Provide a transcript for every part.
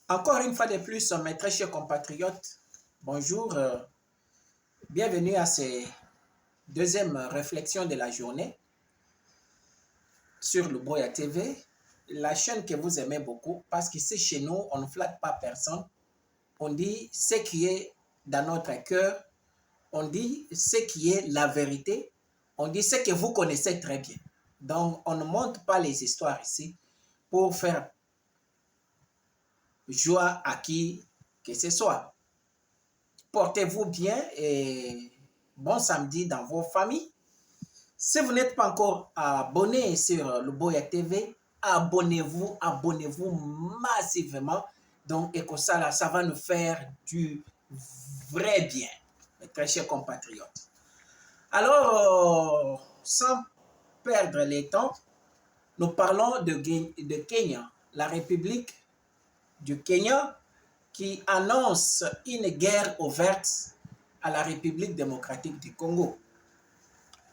Encore une fois de plus, mes très chers compatriotes, bonjour, bienvenue à cette deuxième réflexion de la journée sur le Boya TV, la chaîne que vous aimez beaucoup, parce qu'ici chez nous, on ne flatte pas personne, on dit ce qui est dans notre cœur, on dit ce qui est la vérité, on dit ce que vous connaissez très bien. Donc, on ne monte pas les histoires ici pour faire joie à qui que ce soit. Portez-vous bien et bon samedi dans vos familles. Si vous n'êtes pas encore abonné sur le Boya TV, abonnez-vous massivement. Donc, et que ça va nous faire du vrai bien, mes très chers compatriotes. Alors, sans perdre le temps, nous parlons de Kenya, la République du Kenya, qui annonce une guerre ouverte à la République démocratique du Congo.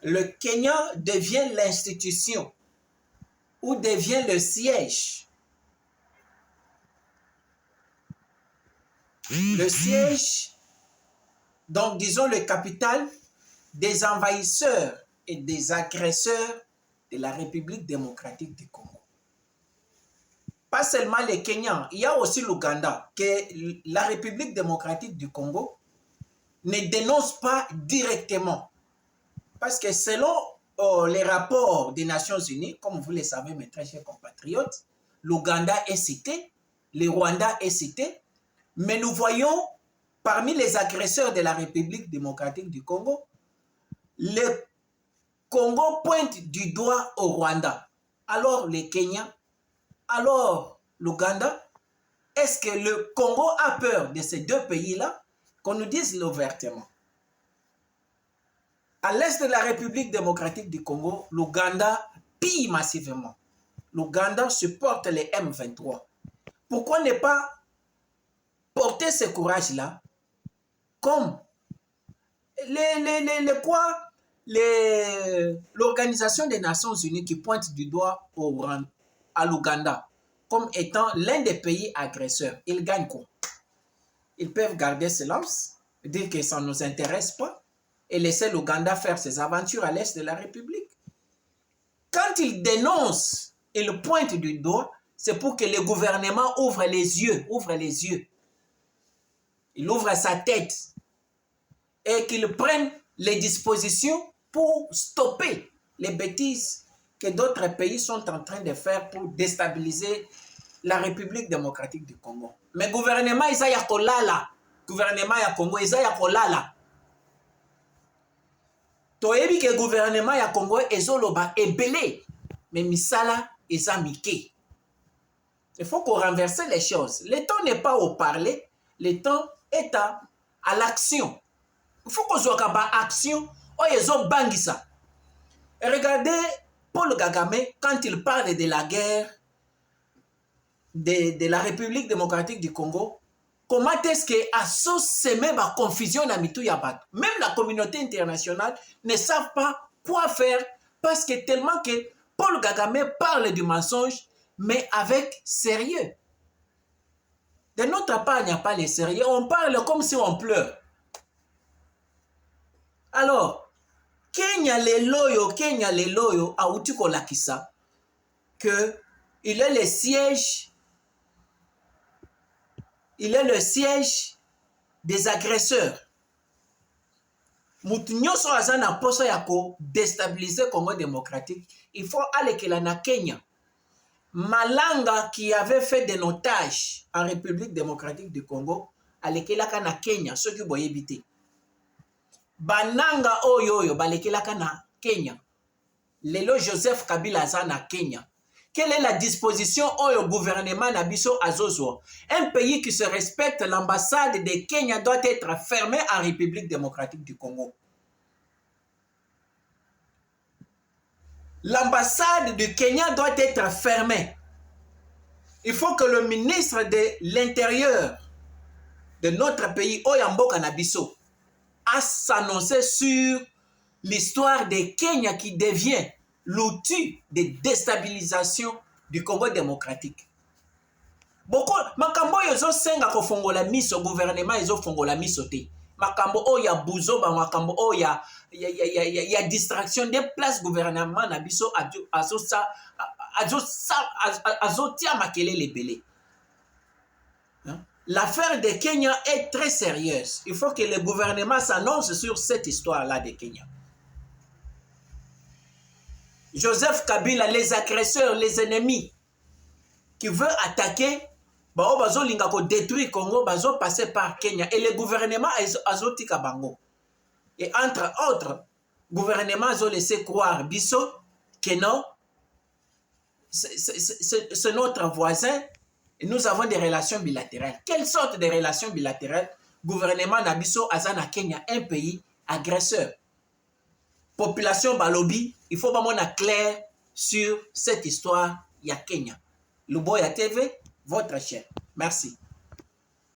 Le Kenya devient l'institution ou devient le siège. Le siège, donc disons le capital des envahisseurs et des agresseurs de la République démocratique du Congo. Pas seulement les Kenyans, il y a aussi l'Ouganda, que la République démocratique du Congo ne dénonce pas directement. Parce que selon les rapports des Nations Unies, comme vous le savez, mes très chers compatriotes, l'Ouganda est cité, le Rwanda est cité, mais nous voyons parmi les agresseurs de la République démocratique du Congo, le Congo pointe du doigt au Rwanda. Alors les Kenyans, alors l'Ouganda, est-ce que le Congo a peur de ces deux pays-là? Qu'on nous dise ouvertement. À l'est de la République démocratique du Congo, l'Ouganda pille massivement. L'Ouganda supporte les M23. Pourquoi ne pas porter ce courage-là comme l'Organisation des Nations Unies qui pointe du doigt à l'Ouganda comme étant l'un des pays agresseurs? Ils gagnent quoi? Ils peuvent garder silence, dire que ça ne nous intéresse pas et laisser l'Ouganda faire ses aventures à l'est de la République. Quand ils dénoncent et le pointent du doigt, c'est pour que le gouvernement ouvre les yeux. Il ouvre sa tête et qu'il prenne les dispositions pour stopper les bêtises que d'autres pays sont en train de faire pour déstabiliser la République démocratique du Congo. Mais le gouvernement, il y a kolala. Gouvernement ya Congo, il y a kolala. Toyebi que le gouvernement ya Congo ezoloba ebele, mais misala eza mike. Il faut qu'on renverse les choses. Le temps n'est pas au parler, le temps est à l'action. Il faut qu'on soit en action. Bangisa. Et regardez Paul Kagame quand il parle de la guerre de la République démocratique du Congo. Comment est-ce que Asso semé la confusion dans Mitou Yabat? Même la communauté internationale ne savent pas quoi faire parce que tellement que Paul Kagame parle du mensonge, mais avec sérieux. De notre part, il n'y a pas le sérieux. On parle comme si on pleure. Alors, Kenya le loyo, a Outiko Lakisa, que il est le siège des agresseurs. Moutinyoso azana poso yako déstabiliser Congo démocratique. Il faut aller que na Kenya. Malanga qui avait fait des notages en République démocratique du Congo, alekelaka na Kenya, ceux qui boye bité. Bananga oyoyo balekelaka na Kenya. Lelo Joseph Kabila azana Kenya. Quelle est la disposition au gouvernement Nabiso Azozo? Un pays qui se respecte, l'ambassade de Kenya doit être fermée en République démocratique du Congo. L'ambassade du Kenya doit être fermée. Il faut que le ministre de l'Intérieur de notre pays, Oyamboka Nabiso, a s'annoncer sur l'histoire de Kenya qui devient l'outil de déstabilisation du Congo démocratique. Beaucoup, makambo yozo senga ko fongola miso gouvernement yozo fongola miso te. Makambo o ya buzo ba makambo o ya distraction des places gouvernement na biso azotia makelele belé. L'affaire de Kenya est très sérieuse. Il faut que le gouvernement s'annonce sur cette histoire-là de Kenya. Joseph Kabila, les agresseurs, les ennemis qui veulent attaquer, détruire Congo, passer par Kenya. Et le gouvernement azotika bango. Et entre autres, le gouvernement a laissé croire Bisso que non, c'est notre voisin. Et nous avons des relations bilatérales. Quelle sorte de relations bilatérales? Gouvernement Nabiso Azana Kenya, un pays agresseur. Population Balobi, il faut vraiment être clair sur cette histoire. Il y a Kenya. Luboya TV, votre chaîne. Merci.